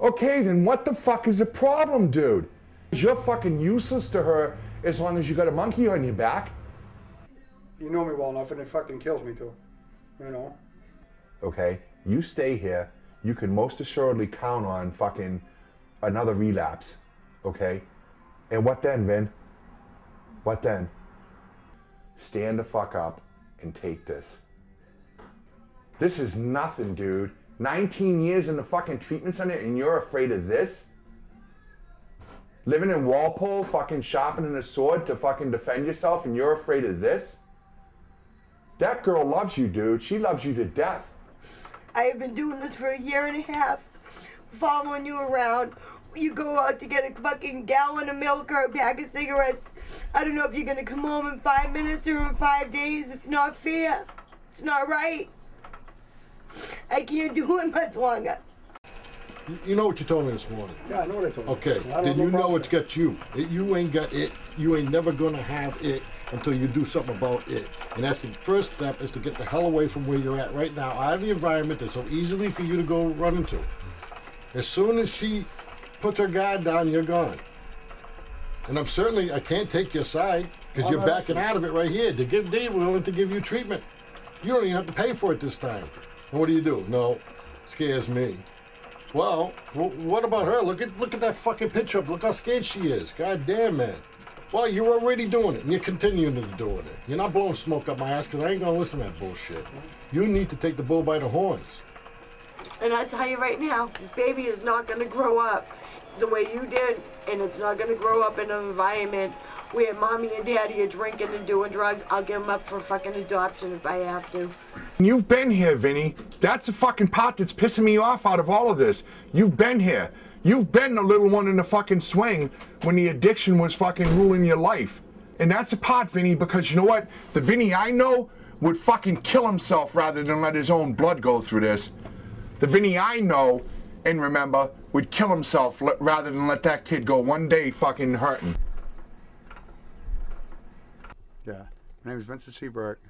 Okay, then what the fuck is the problem, dude? You're fucking useless to her as long as you got a monkey on your back. You know me well enough and it fucking kills me too, you know? Okay, you stay here, you can most assuredly count on fucking another relapse, okay? And what then, Vin? What then? Stand the fuck up and take this. This is nothing, dude. 19 years in the fucking treatment center and you're afraid of this? Living in Walpole, fucking sharpening a sword to fucking defend yourself and you're afraid of this? That girl loves you, dude. She loves you to death. I have been doing this for a year and a half, following you around. You go out to get a fucking gallon of milk or a pack of cigarettes. I don't know if you're gonna come home in 5 minutes or in 5 days. It's not fair. It's not right. I can't do it much longer. You know what you told me this morning? Yeah, I know what I told you. Okay, then you know it's got you. You ain't got it. You ain't never gonna have it until you do something about it. And that's the first step, is to get the hell away from where you're at right now, out of the environment that's so easily for you to go run into. As soon as she puts her guard down, you're gone. And I can't take your side, because you're backing out of it right here. They're willing to give you treatment. You don't even have to pay for it this time. And what do? No, scares me. Well, what about her? Look at that fucking picture. Look how scared she is. God damn, man. Well, you're already doing it, and you're continuing to do it. You're not blowing smoke up my ass, because I ain't gonna listen to that bullshit. You need to take the bull by the horns. And I tell you right now, this baby is not gonna grow up the way you did, and it's not gonna grow up in an environment where mommy and daddy are drinking and doing drugs. I'll give them up for fucking adoption if I have to. You've been here, Vinny. That's the fucking part that's pissing me off out of all of this. You've been here. You've been the little one in the fucking swing when the addiction was fucking ruling your life. And that's the part, Vinny, because you know what? The Vinny I know would fucking kill himself rather than let his own blood go through this. The Vinny I know and remember would kill himself rather than let that kid go one day fucking hurting. Yeah, my name is Vincent C. Burke.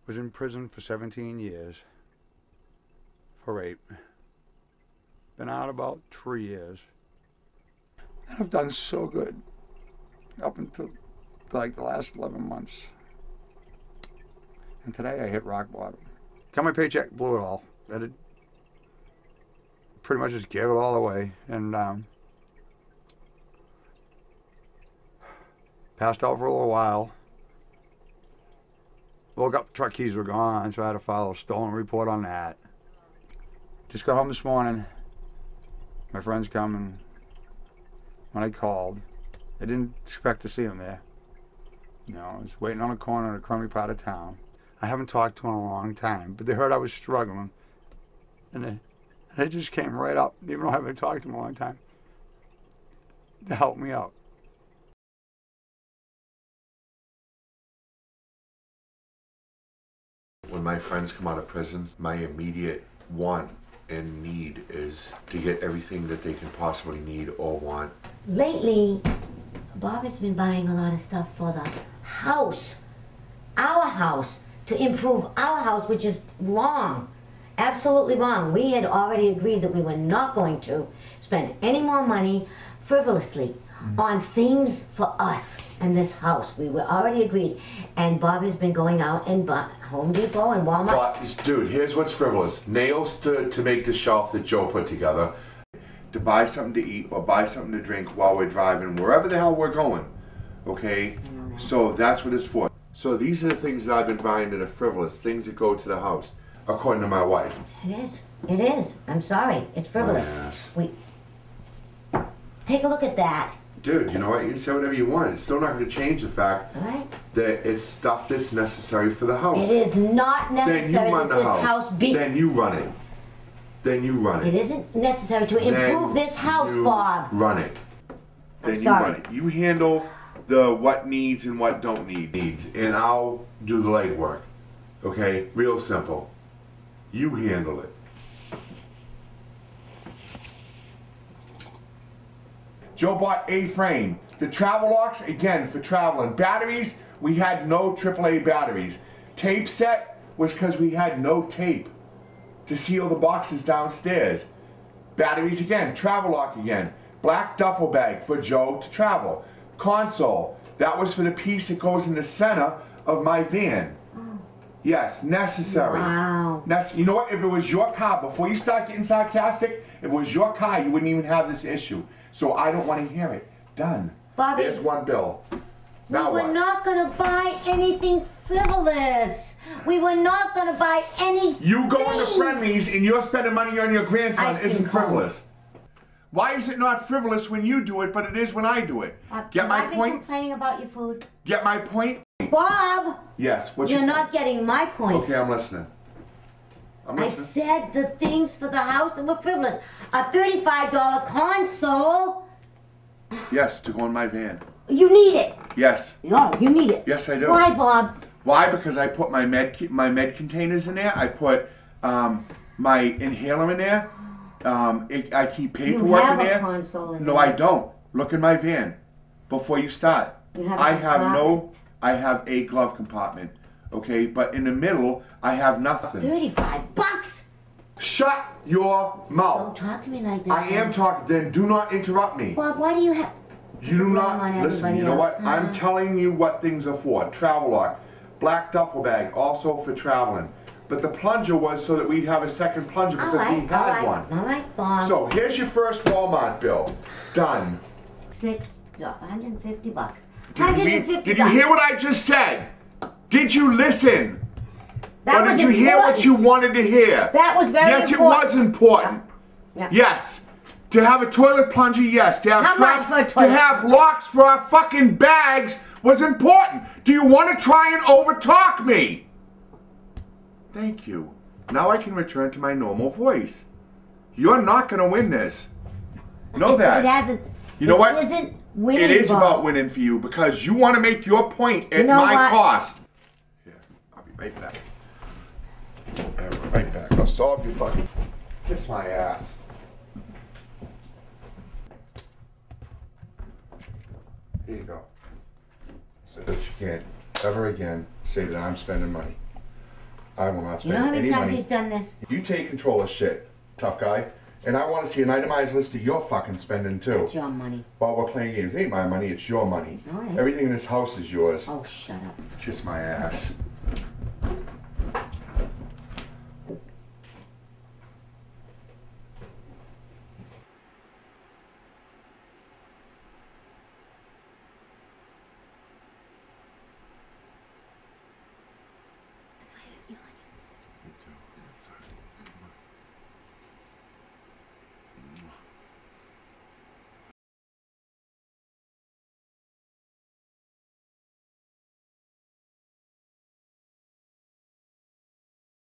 Was in prison for 17 years for rape. Been out about 3 years. And I've done so good up until like the last 11 months. And today I hit rock bottom. Got my paycheck, blew it all. I did pretty much just gave it all away. And passed out for a little while. Woke up, truck keys were gone, so I had to file a stolen report on that. Just got home this morning. My friend's coming. When I called, I didn't expect to see him there. You know, I was waiting on a corner in a crummy part of town. I haven't talked to him in a long time, but they heard I was struggling. And they just came right up, even though I haven't talked to him in a long time, to help me out. When my friends come out of prison, my immediate want and need is to get everything that they can possibly need or want. Lately, Bob has been buying a lot of stuff for the house, our house, to improve our house, which is wrong, absolutely wrong. We had already agreed that we were not going to spend any more money frivolously on things for us and this house. We were already agreed, and Bob has been going out and Home Depot and Walmart. But, dude, here's what's frivolous. Nails to make the shelf that Joe put together, to buy something to eat or buy something to drink while we're driving, wherever the hell we're going, okay? So that's what it's for. So these are the things that I've been buying that are frivolous, things that go to the house, according to my wife. It is. It is. I'm sorry. It's frivolous. Yes. Take a look at that. Dude, you know what? You can say whatever you want. It's still not going to change the fact that it's stuff that's necessary for the house. It is not necessary that this house be... Then you run it. Then you run it. It isn't necessary to improve this house, Bob. Run it. Then you run it. You handle the what needs and what don't need needs, and I'll do the legwork. Okay? Real simple. You handle it. Joe bought A-frame. The travel locks, again, for traveling. Batteries, we had no AAA batteries. Tape set was because we had no tape. to seal the boxes downstairs. Batteries again, travel lock again. Black duffel bag for Joe to travel. Console, that was for the piece that goes in the center of my van. Yes, necessary. Wow. You know what? If it was your car, before you start getting sarcastic, if it was your car, you wouldn't even have this issue. So I don't want to hear it. Done. Bobby, there's one bill. Now we were not going to buy anything frivolous. We were not going to buy anything. You go into Friendly's and you're spending money on your grandson isn't frivolous. Why is it not frivolous when you do it, but it is when I do it? Get my point? I've been complaining about your food. Get my point? Bob! Yes, what's You're your not getting my point. Okay, I'm listening. I said the things for the house that were frivolous. A $35 console. Yes, to go in my van. You need it. Yes. No, you need it. Yes, I do. Why, Bob? Why? Because I put my med containers in there. I put my inhaler in there. I keep paperwork in there. You have a console in there. No, I don't. Look in my van before you start. I have a glove compartment. Okay, but in the middle, I have nothing. $35? Shut your mouth. Don't talk to me like that. I am talking. Then do not interrupt me. Bob, why do you have... You do not listen. You know what? I'm telling you what things are for. Travel lock, black duffel bag, also for traveling. But the plunger was so that we'd have a second plunger because we had one. All right, Bob. So here's your first Walmart bill. Done. $150. Did you hear what I just said? Did you listen? Or did you hear what you wanted to hear? That was very important. Yes, it was important. Yeah. Yes. To have a toilet plunger, yes. To have How much for a toilet? To have locks for our fucking bags was important. Do you want to try and overtalk me? Thank you. Now I can return to my normal voice. You're not going to win this. Know that. It hasn't. You know what? It isn't winning, It is Bob. about winning for you because you want to make your point at my cost. Here, I'll be right back. I'll be right back. I'll solve your fucking... Kiss my ass. Here you go. So that you can't ever again say that I'm spending money. I will not spend any money. You know how many times he's done this? You take control of shit, tough guy. And I want to see an itemized list of your fucking spending too. It's your money. While we're playing games. It ain't my money, it's your money. All right. Everything in this house is yours. Oh, shut up. Kiss my ass.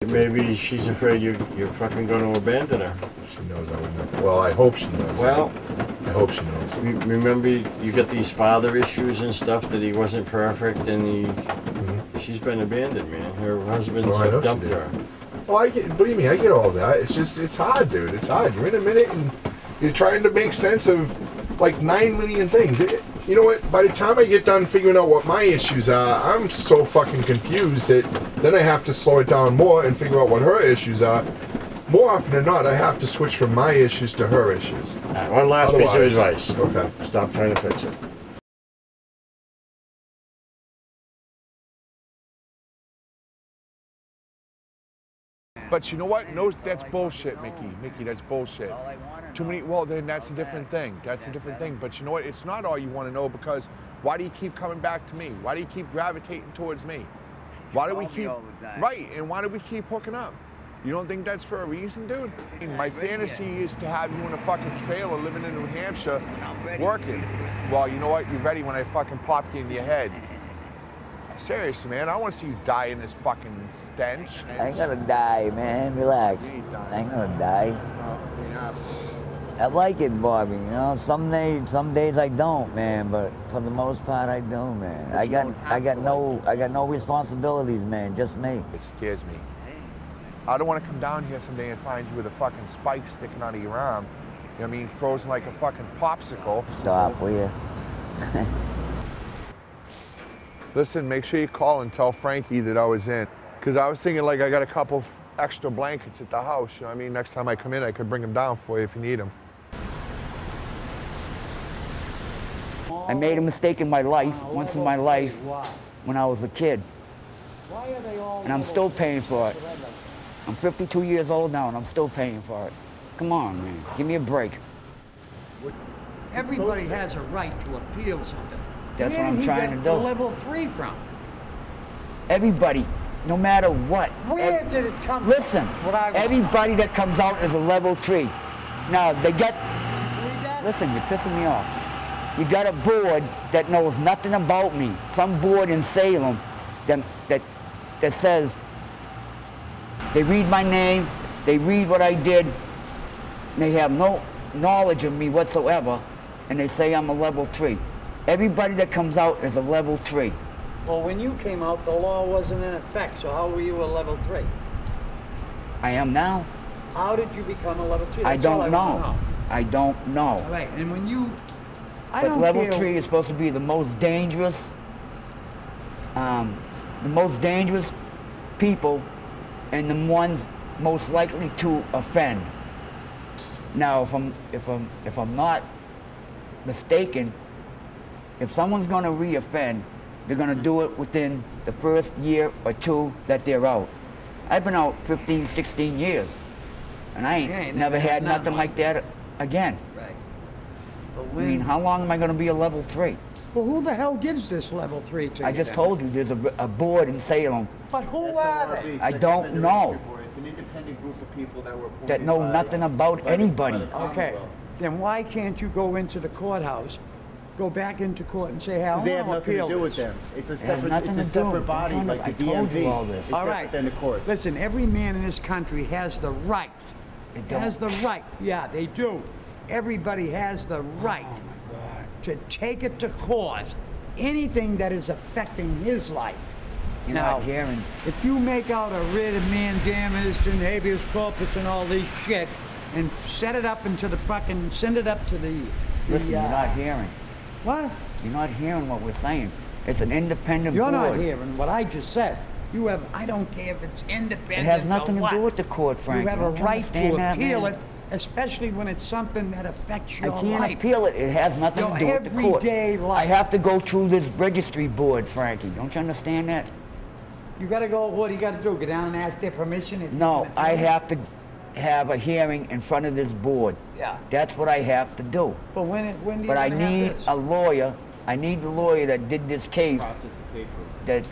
Maybe she's afraid you're fucking going to abandon her. She knows I would know. Well, I hope she knows. Well, I hope she knows. Remember, you got these father issues and stuff that he wasn't perfect, and she's been abandoned, man. Her husband's dumped her. Well, I get. Believe me, I get all that. It's just, it's hard, dude. It's hard. You're in a minute and you're trying to make sense of like 9 million things. You know what? By the time I get done figuring out what my issues are, I'm so fucking confused that then I have to slow it down more and figure out what her issues are. More often than not, I have to switch from my issues to her issues. One last piece of advice. Okay. Stop trying to fix it. But you know what? No, that's bullshit, Mickey. Mickey, that's bullshit. Too many, well, then that's a different thing. That's a different thing. But you know what? It's not all you want to know because why do you keep coming back to me? Why do you keep gravitating towards me? Why do we keep, right, and why do we keep hooking up? You don't think that's for a reason, dude? My fantasy is to have you in a fucking trailer living in New Hampshire working. Well, you know what? You're ready when I fucking pop you in your head. Seriously, man, I want to see you die in this fucking stench. I ain't gonna die, man. Relax. I ain't gonna die. I like it, Bobby. You know, some days I don't, man. But for the most part, I do, man. I got no responsibilities, man. Just me. It scares me. I don't want to come down here someday and find you with a fucking spike sticking out of your arm. You know what I mean? Frozen like a fucking popsicle. Stop, will you? Listen, make sure you call and tell Frankie that I was in. Because I was thinking, like, I got a couple extra blankets at the house. You know what I mean? Next time I come in, I could bring them down for you if you need them. I made a mistake in my life, once in my life, when I was a kid. And I'm still paying for it. I'm 52 years old now and I'm still paying for it. Come on, man, give me a break. Everybody has a right to appeal something. That's what I'm trying to do. Level 3 from? Everybody, no matter what. Where did it come Listen, from? everybody that comes out is a level 3. Now, they get, listen, you're pissing me off. You got a board that knows nothing about me. Some board in Salem that says, they read my name, they read what I did, they have no knowledge of me whatsoever, and they say I'm a level 3. Everybody that comes out is a level 3. Well, when you came out, the law wasn't in effect, so how were you a level 3? I am now. How did you become a level 3? I don't know. I don't know. All right, and when you... But level 3 is supposed to be the most dangerous, people and the ones most likely to offend. Now, if I'm not mistaken, if someone's going to re-offend, they're going to do it within the first year or two that they're out. I've been out 15, 16 years, and I ain't never had nothing like that again. Right. I mean, how long am I going to be a level 3? Well, who the hell gives this level 3 to you? I just told you there's a board in Salem. But who are they? I don't know. It's an independent group of people that were appointed That know nothing about anybody. Okay, then why can't you go into the courthouse, go back into court and say, hey, I want They have to nothing to appeal do with this? them. It's a It has separate, nothing it's a to do. separate body I like the told you DMV. all this. It's All separate right. than the courts. Listen, every man in this country has the right. Has the right. Yeah, they do. Everybody has the right to take it to court. Anything that is affecting his life. You're Now, not hearing. if you make out a writ of mandamus and habeas corpus and all this shit, and set it up into the fucking, send it up to the Listen, you're not hearing. What? You're not hearing what we're saying. It's an independent You're board. not hearing what I just said. You have, I don't care if it's independent. It has nothing or to what. do with the court, Frank. You have a Don't you right understand to that, appeal man? it, especially when it's something that affects I your can't life. appeal it. It has nothing Your to do with the court. everyday life. I have to go through this registry board, Frankie. Don't you understand that? You gotta go, what do you gotta do? Go down and ask their permission? If No, you can I appeal? have to have a hearing in front of this board. Yeah. That's what I have to do. But when do you But I gonna have need this? a lawyer. I need the lawyer that did this case, Process the paper. that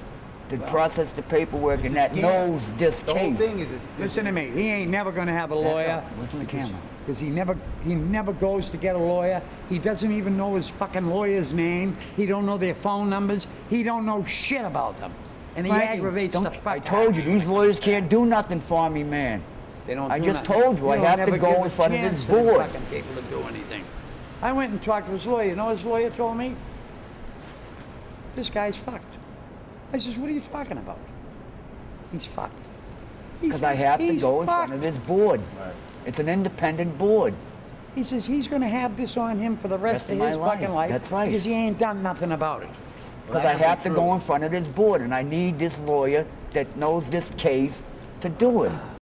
process the paperwork, and that scam. knows this The whole case. thing is it's Listen to me, he ain't never gonna have a lawyer. What's on the camera? Because he never goes to get a lawyer. He doesn't even know his fucking lawyer's name. He don't know their phone numbers. He don't know shit about them. And he Frankie, aggravates the don't- fuck I told you, these lawyers can't do nothing for me, man. They don't I do just nothing. told you, I don't have to never go give in a front of chance this to the board. fucking people to do anything. I went and talked to his lawyer. You know what his lawyer told me? This guy's fucked. I says, what are you talking about? He's fucked. He Because I says, have to "He's go in front of fucked." this board. It's an independent board. He says he's going to have this on him for the rest Rest of of his my life. fucking life. That's right. Because he ain't done nothing about it. Because I have to go in front of this board, and I need this lawyer that knows this case to do it.